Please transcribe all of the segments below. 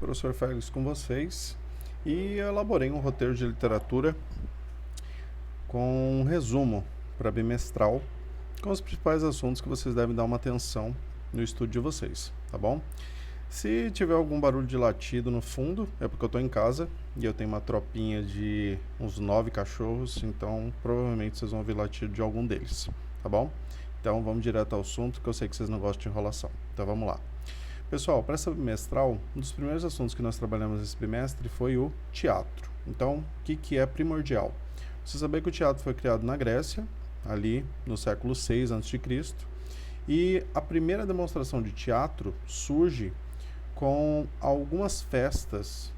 professor Félix com vocês, e elaborei um roteiro de literatura com um resumo para bimestral com os principais assuntos que vocês devem dar uma atenção no estudo de vocês, tá bom? Se tiver algum barulho de latido no fundo, é porque eu estou em casa e eu tenho uma tropinha de uns 9 cachorros, então provavelmente vocês vão ouvir latido de algum deles, tá bom? Então vamos direto ao assunto, que eu sei que vocês não gostam de enrolação. Então vamos lá. Pessoal, para essa bimestral, um dos primeiros assuntos que nós trabalhamos nesse bimestre foi o teatro. Então, o que é primordial? Você saber que o teatro foi criado na Grécia, ali no século VI a.C., e a primeira demonstração de teatro surge com algumas festas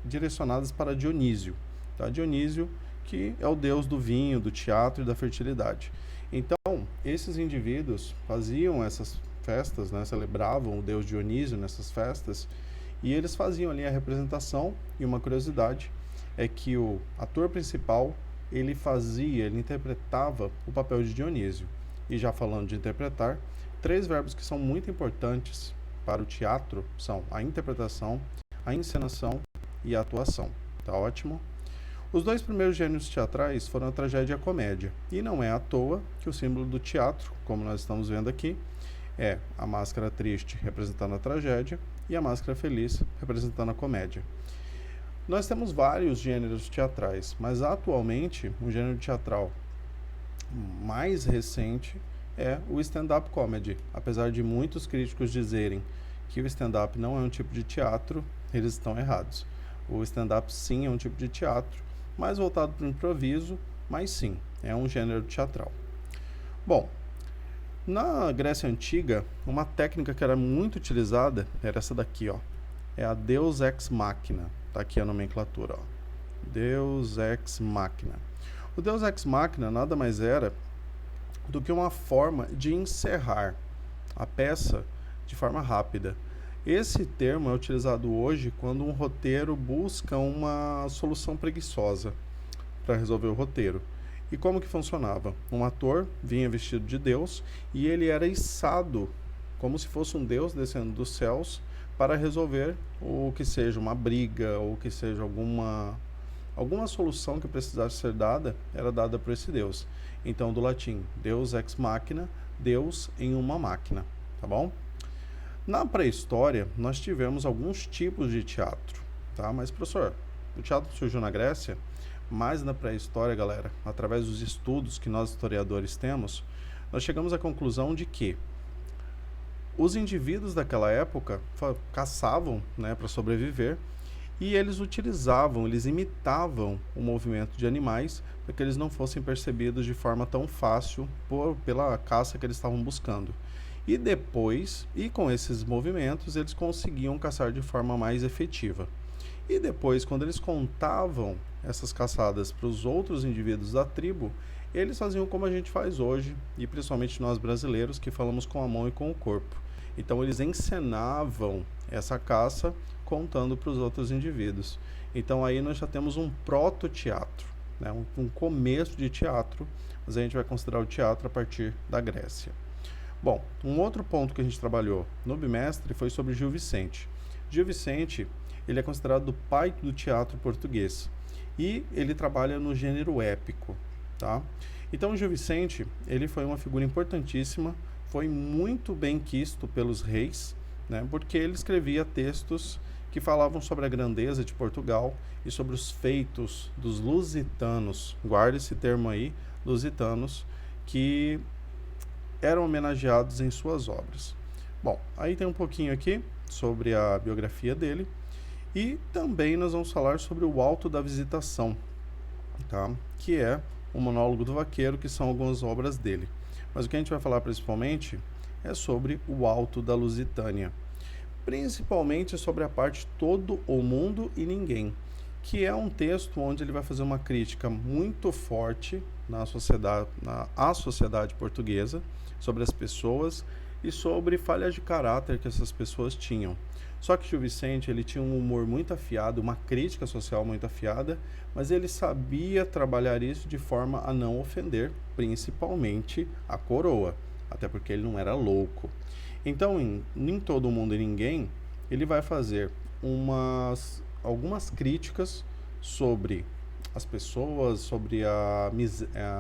direcionadas para Dionísio. Tá? Dionísio, que é o deus do vinho, do teatro e da fertilidade. Então, esses indivíduos faziam essas festas, né, celebravam o deus Dionísio nessas festas, e eles faziam ali a representação. E uma curiosidade é que o ator principal, ele interpretava o papel de Dionísio. E já falando de interpretar, 3 verbos que são muito importantes para o teatro são a interpretação, a encenação e a atuação. Tá ótimo? Os 2 primeiros gêneros teatrais foram a tragédia e a comédia. E não é à toa que o símbolo do teatro, como nós estamos vendo aqui, é a máscara triste representando a tragédia e a máscara feliz representando a comédia. Nós temos vários gêneros teatrais, mas atualmente um gênero teatral mais recente é o stand-up comedy. Apesar de muitos críticos dizerem que o stand-up não é um tipo de teatro, eles estão errados. O stand-up sim é um tipo de teatro, mais voltado para o improviso, mas sim, é um gênero teatral. Bom, na Grécia Antiga, uma técnica que era muito utilizada era essa daqui, ó. É a Deus Ex Machina. Tá aqui a nomenclatura, ó. Deus Ex Machina. O Deus Ex Machina nada mais era do que uma forma de encerrar a peça de forma rápida. Esse termo é utilizado hoje quando um roteiro busca uma solução preguiçosa para resolver o roteiro. E como que funcionava? Um ator vinha vestido de Deus e ele era içado como se fosse um Deus descendo dos céus para resolver o que seja uma briga ou que seja alguma solução que precisasse ser dada, era dada por esse Deus. Então, do latim, Deus ex machina, Deus em uma máquina, tá bom? Na pré-história, nós tivemos alguns tipos de teatro, tá? Mas, professor, o teatro surgiu na Grécia, mas na pré-história, galera, através dos estudos que nós historiadores temos, nós chegamos à conclusão de que os indivíduos daquela época caçavam, né, para sobreviver, e eles imitavam o movimento de animais para que eles não fossem percebidos de forma tão fácil pela caça que eles estavam buscando. E depois, com esses movimentos, eles conseguiam caçar de forma mais efetiva. E depois, quando eles contavam essas caçadas para os outros indivíduos da tribo, eles faziam como a gente faz hoje, e principalmente nós brasileiros, que falamos com a mão e com o corpo. Então, eles encenavam essa caça contando para os outros indivíduos. Então, aí nós já temos um proto-teatro, né? um começo de teatro, mas a gente vai considerar o teatro a partir da Grécia. Bom, um outro ponto que a gente trabalhou no bimestre foi sobre Gil Vicente. Gil Vicente, ele é considerado o pai do teatro português e ele trabalha no gênero épico, tá? Então, o Gil Vicente, ele foi uma figura importantíssima, foi muito bem quisto pelos reis, né? Porque ele escrevia textos que falavam sobre a grandeza de Portugal e sobre os feitos dos lusitanos, guarde esse termo aí, lusitanos, que eram homenageados em suas obras. Bom, aí tem um pouquinho aqui sobre a biografia dele e também nós vamos falar sobre o Alto da Visitação, tá? Que é o Monólogo do Vaqueiro, que são algumas obras dele. Mas o que a gente vai falar principalmente é sobre o Alto da Lusitânia, principalmente sobre a parte Todo o Mundo e Ninguém, que é um texto onde ele vai fazer uma crítica muito forte à sociedade portuguesa, sobre as pessoas e sobre falhas de caráter que essas pessoas tinham. Só que Gil Vicente, ele tinha um humor muito afiado, uma crítica social muito afiada, mas ele sabia trabalhar isso de forma a não ofender, principalmente a coroa, até porque ele não era louco. Então, em Todo Mundo e Ninguém, ele vai fazer algumas críticas sobre as pessoas, sobre a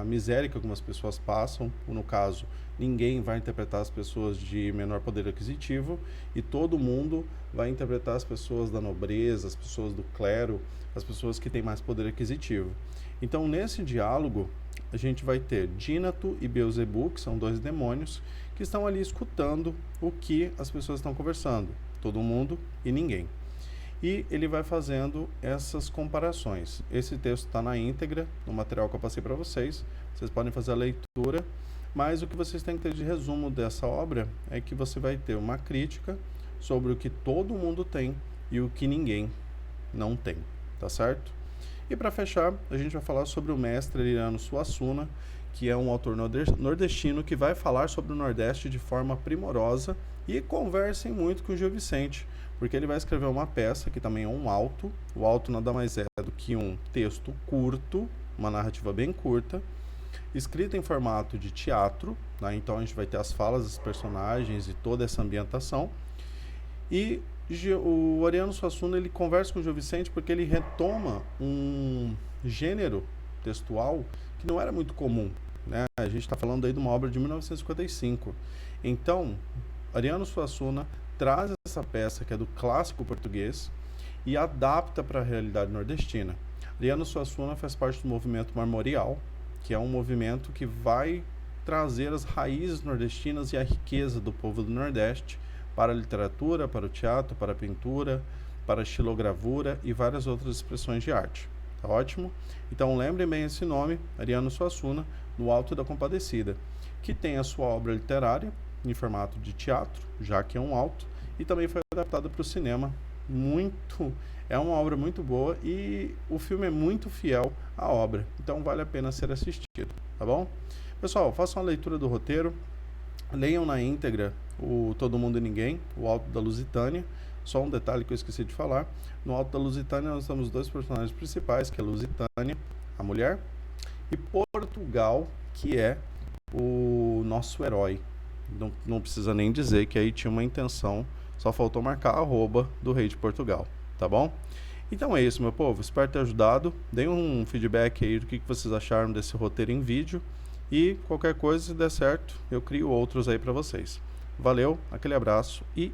miséria que algumas pessoas passam. No caso, ninguém vai interpretar as pessoas de menor poder aquisitivo e todo mundo vai interpretar as pessoas da nobreza, as pessoas do clero, as pessoas que têm mais poder aquisitivo. Então, nesse diálogo, a gente vai ter Dinato e Beelzebub, que são dois demônios, que estão ali escutando o que as pessoas estão conversando, todo mundo e ninguém. E ele vai fazendo essas comparações. Esse texto está na íntegra, no material que eu passei para vocês. Vocês podem fazer a leitura, mas o que vocês têm que ter de resumo dessa obra é que você vai ter uma crítica sobre o que todo mundo tem e o que ninguém não tem, tá certo? E para fechar, a gente vai falar sobre o mestre Ariano Suassuna, que é um autor nordestino que vai falar sobre o Nordeste de forma primorosa, e conversem muito com o Gil Vicente, porque ele vai escrever uma peça que também é um auto. O auto nada mais é do que um texto curto, uma narrativa bem curta, escrita em formato de teatro, né? Então a gente vai ter as falas dos personagens e toda essa ambientação. E o Ariano Suassuna, ele conversa com o Gil Vicente porque ele retoma um gênero textual que não era muito comum, né? A gente está falando aí de uma obra de 1955. Então, Ariano Suassuna traz essa peça que é do clássico português e adapta para a realidade nordestina. Ariano Suassuna faz parte do movimento marmorial, que é um movimento que vai trazer as raízes nordestinas e a riqueza do povo do Nordeste para a literatura, para o teatro, para a pintura, para a estilogravura e várias outras expressões de arte. Tá ótimo? Então lembrem bem esse nome, Ariano Suassuna, no Alto da Compadecida, que tem a sua obra literária em formato de teatro, já que é um auto, e também foi adaptada para o cinema. É uma obra muito boa e o filme é muito fiel à obra, então vale a pena ser assistido, tá bom? Pessoal, façam a leitura do roteiro, leiam na íntegra o Todo Mundo e Ninguém, o Alto da Lusitânia. Só um detalhe que eu esqueci de falar: no Alto da Lusitânia nós temos dois personagens principais, que é Lusitânia, a mulher, e Portugal, que é o nosso herói. Não precisa nem dizer que aí tinha uma intenção, só faltou marcar a arroba do rei de Portugal, tá bom? Então é isso, meu povo, espero ter ajudado. Deem um feedback aí do que vocês acharam desse roteiro em vídeo, e qualquer coisa, se der certo, eu crio outros aí para vocês. Valeu, aquele abraço e